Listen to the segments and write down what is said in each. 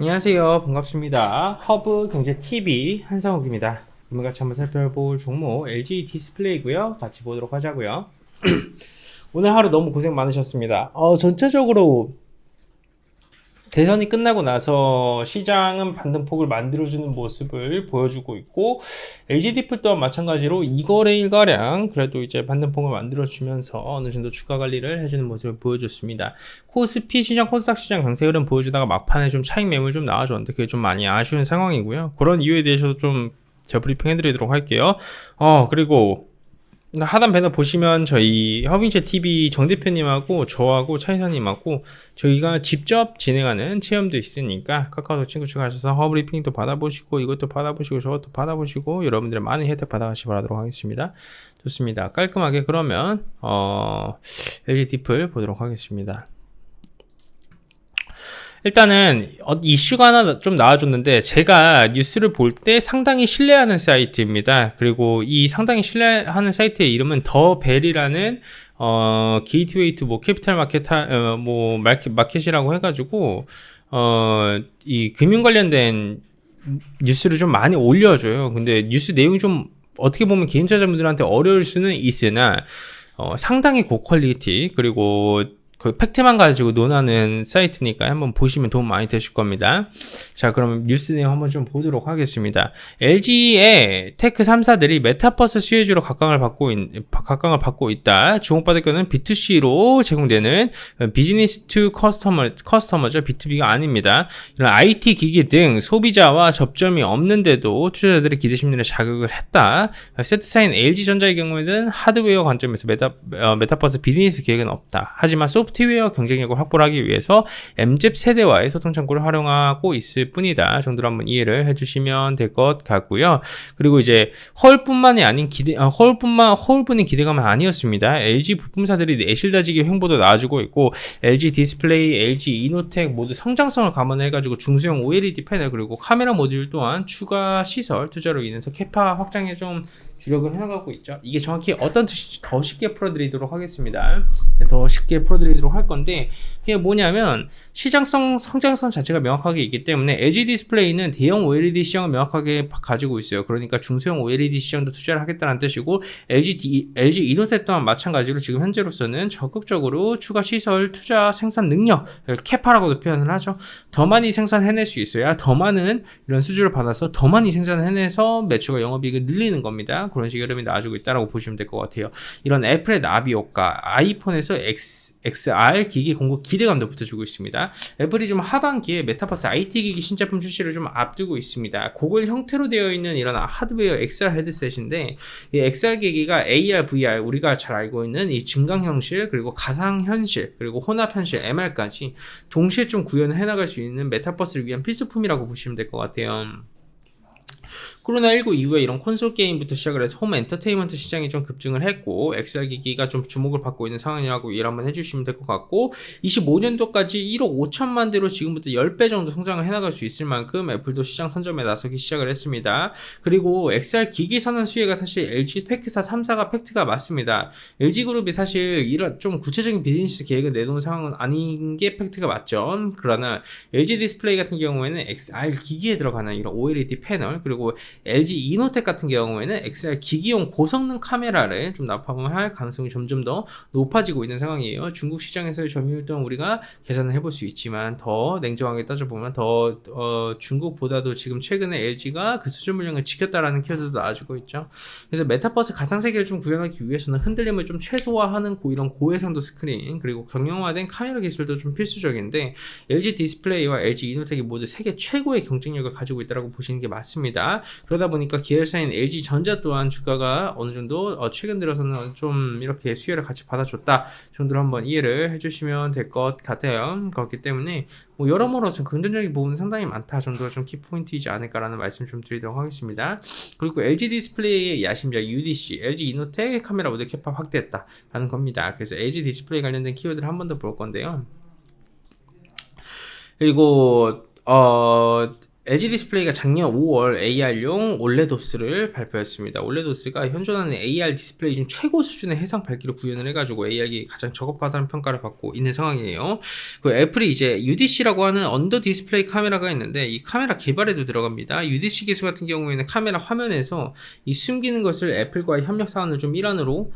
안녕하세요. 반갑습니다. 허브 경제 TV 한상욱입니다. 오늘 같이 한번 살펴볼 종목 LG 디스플레이고요. 같이 보도록 하자고요. 오늘 하루 너무 고생 많으셨습니다. 전체적으로 대선이 끝나고 나서 시장은 반등폭을 만들어주는 모습을 보여주고 있고, LG디플 또한 마찬가지로 2거래일가량 그래도 이제 반등폭을 만들어주면서 어느 정도 주가 관리를 해주는 모습을 보여줬습니다. 코스피 시장, 코스닥 시장 강세 흐름 보여주다가 막판에 좀 차익 매물 좀 나와줬는데 그게 좀 많이 아쉬운 상황이고요. 그런 이유에 대해서도 좀 제가 브리핑 해드리도록 할게요. 그리고 하단 배너 보시면 저희 허빙채 TV 정 대표님하고 저하고 차 이사님하고 저희가 직접 진행하는 체험도 있으니까 카카오톡 친구 추가하셔서 허브리핑도 받아보시고 이것도 받아보시고 저것도 받아보시고 여러분들의 많은 혜택 받아가시 바라도록 하겠습니다. 좋습니다. 깔끔하게 그러면 LG 디플 보도록 하겠습니다. 일단은 이슈가 하나 좀 나와줬는데 제가 뉴스를 볼 때 상당히 신뢰하는 사이트입니다. 그리고 이 상당히 신뢰하는 사이트의 이름은 더벨이라는 게이트웨이 투 뭐 캐피탈 마켓 뭐 마켓이라고 해가지고 이 금융 관련된 뉴스를 좀 많이 올려줘요. 근데 뉴스 내용이 좀 어떻게 보면 개인 투자자분들한테 어려울 수는 있으나 상당히 고퀄리티 그리고 그 팩트만 가지고 논하는 사이트니까 한번 보시면 도움 많이 되실 겁니다. 자, 그럼 뉴스 내용 한번 좀 보도록 하겠습니다. LG의 테크 3사들이 메타버스 수혜주로 각광을 받고 있다. 주목받을 거는 B2C로 제공되는 비즈니스 투 커스터머죠. B2B가 아닙니다. 이런 IT 기기 등 소비자와 접점이 없는데도 투자자들의 기대 심리를 자극을 했다. 세트사인 LG전자의 경우에는 하드웨어 관점에서 메타버스 비즈니스 계획은 없다. 하지만 소프트웨어 경쟁력을 확보하기 위해서 MZ 세대와의 소통 창구를 활용하고 있을 뿐이다 정도로 한번 이해를 해주시면 될 것 같고요. 그리고 이제 허울뿐만이 아닌 허울뿐인 기대감은 아니었습니다. LG 부품사들이 내실다지기 횡보도 나와주고 있고 LG 디스플레이, LG 이노텍 모두 성장성을 감안해가지고 중소형 OLED 패널 그리고 카메라 모듈 또한 추가 시설 투자로 인해서 캐파 확장에 좀 주력을 해나가고 있죠. 이게 정확히 어떤 뜻인지 더 쉽게 풀어드리도록 하겠습니다. 더 쉽게 풀어드리도록 할 건데 그게 뭐냐면 시장성 성장성 자체가 명확하게 있기 때문에 LG 디스플레이는 대형 OLED 시장을 명확하게 가지고 있어요. 그러니까 중소형 OLED 시장도 투자를 하겠다는 뜻이고 LG 이노텍 또한 마찬가지로 지금 현재로서는 적극적으로 추가 시설 투자 생산 능력 캐파라고도 표현을 하죠. 더 많이 생산해낼 수 있어야 더 많은 이런 수주를 받아서 더 많이 생산해내서 매출과 영업이익을 늘리는 겁니다. 그런 식의 흐름이 나와주고 있다고 보시면 될 것 같아요. 이런 애플의 나비 효과, 아이폰에서 XR 기기 공급 기대감도 붙여주고 있습니다. 애플이 좀 하반기에 메타버스 IT 기기 신제품 출시를 좀 앞두고 있습니다. 고글 형태로 되어 있는 이런 하드웨어 XR 헤드셋인데 이 XR 기기가 AR, VR 우리가 잘 알고 있는 이 증강현실 그리고 가상현실 그리고 혼합현실 MR까지 동시에 좀 구현을 해나갈 수 있는 메타버스를 위한 필수품이라고 보시면 될 것 같아요. 코로나19 이후에 이런 콘솔 게임부터 시작을 해서 홈 엔터테인먼트 시장이 좀 급증을 했고 XR 기기가 좀 주목을 받고 있는 상황이라고 이해를 한번 해주시면 될 것 같고 25년도까지 1억 5천만 대로 지금부터 10배 정도 성장을 해나갈 수 있을 만큼 애플도 시장 선점에 나서기 시작을 했습니다. 그리고 XR 기기 선언 수혜가 사실 LG 테크사 3사가 팩트가 맞습니다. LG그룹이 사실 이런 좀 구체적인 비즈니스 계획을 내놓은 상황은 아닌 게 팩트가 맞죠. 그러나 LG 디스플레이 같은 경우에는 XR 기기에 들어가는 이런 OLED 패널 그리고 LG 이노텍 같은 경우에는 XR 기기용 고성능 카메라를 좀 납품할 가능성이 점점 더 높아지고 있는 상황이에요. 중국 시장에서의 점유율 또한 우리가 계산을 해볼 수 있지만 더 냉정하게 따져보면 더 중국보다도 지금 최근에 LG가 그 수준 물량을 지켰다라는 키워드도 나와주고 있죠. 그래서 메타버스 가상세계를 좀 구현하기 위해서는 흔들림을 좀 최소화하는 이런 고해상도 스크린 그리고 경량화된 카메라 기술도 좀 필수적인데 LG 디스플레이와 LG 이노텍이 모두 세계 최고의 경쟁력을 가지고 있다고 보시는 게 맞습니다. 그러다 보니까 계열사인 LG전자 또한 주가가 어느 정도 최근 들어서는 좀 이렇게 수혜를 같이 받아줬다 정도로 한번 이해를 해주시면 될 것 같아요. 그렇기 때문에 뭐 여러모로 좀 긍정적인 부분은 상당히 많다 정도가 좀 키포인트이지 않을까라는 말씀 좀 드리도록 하겠습니다. 그리고 LG 디스플레이의 야심작 UDC, LG 이노텍 카메라 모듈 캐파 확대했다라는 겁니다. 그래서 LG 디스플레이 관련된 키워드를 한 번 더 볼 건데요. 그리고 LG 디스플레이가 작년 5월 AR용 올레도스를 발표했습니다. 올레도스가 현존하는 AR 디스플레이 중 최고 수준의 해상 밝기를 구현을 해가지고 AR이 가장 저급하다는 평가를 받고 있는 상황이에요. 그 애플이 이제 UDC라고 하는 언더 디스플레이 카메라가 있는데 이 카메라 개발에도 들어갑니다. UDC 기술 같은 경우에는 카메라 화면에서 이 숨기는 것을 애플과의 협력 사안을 좀 일환으로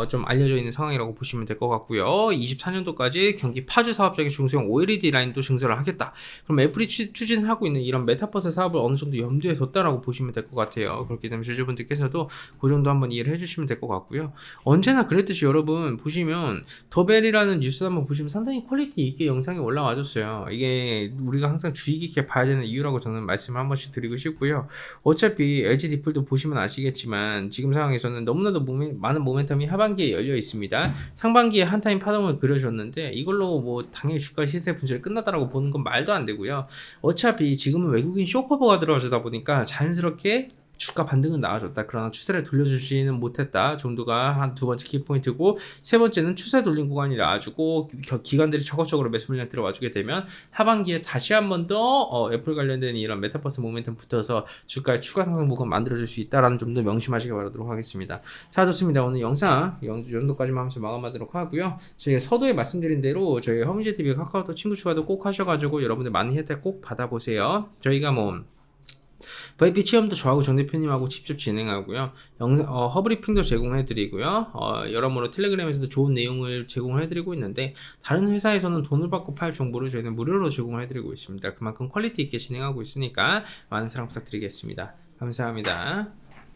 좀 알려져 있는 상황이라고 보시면 될 것 같고요. 24년도까지 경기 파주 사업장의 중소형 OLED 라인도 증설을 하겠다. 그럼 애플이 추진하고 있는 이런 메타버스 사업을 어느 정도 염두에 뒀다라고 보시면 될 것 같아요. 그렇기 때문에 주주분들께서도 그 정도 한번 이해를 해주시면 될 것 같고요. 언제나 그랬듯이 여러분 보시면 더벨이라는 뉴스 한번 보시면 상당히 퀄리티 있게 영상이 올라와줬어요. 이게 우리가 항상 주의 깊게 봐야 되는 이유라고 저는 말씀을 한 번씩 드리고 싶고요. 어차피 LG 디플도 보시면 아시겠지만 지금 상황에서는 너무나도 많은 모멘텀이 하반기에 열려 있습니다. 상반기에 한타임 파동을 그려줬는데 이걸로 뭐 당연히 주가 시세 분절이 끝났다라고 보는 건 말도 안 되고요. 어차피 지금은 외국인 쇼커버가 들어가다 보니까 자연스럽게 주가 반등은 나와줬다. 그러나 추세를 돌려주지는 못했다 정도가 한 두 번째 키포인트고, 세 번째는 추세 돌린 구간이 나와주고 기관들이 적극적으로 매수 물량 들어와주게 되면 하반기에 다시 한 번 더 애플 관련된 이런 메타버스 모멘텀 붙어서 주가의 추가 상승 부분 만들어줄 수 있다라는 점도 명심하시기 바라도록 하겠습니다. 자, 좋습니다. 오늘 영상 이 정도까지만 하면서 마감하도록 하고요. 저희 서두에 말씀드린 대로 저희 허민재TV 카카오톡 친구 추가도 꼭 하셔가지고 여러분들 많은 혜택 꼭 받아보세요. 저희가 뭐 VIP 체험도 저하고 정 대표님하고 직접 진행하고요. 허브리핑도 제공해드리고요. 여러모로 텔레그램에서도 좋은 내용을 제공해드리고 있는데, 다른 회사에서는 돈을 받고 팔 정보를 저희는 무료로 제공해드리고 있습니다. 그만큼 퀄리티 있게 진행하고 있으니까 많은 사랑 부탁드리겠습니다. 감사합니다.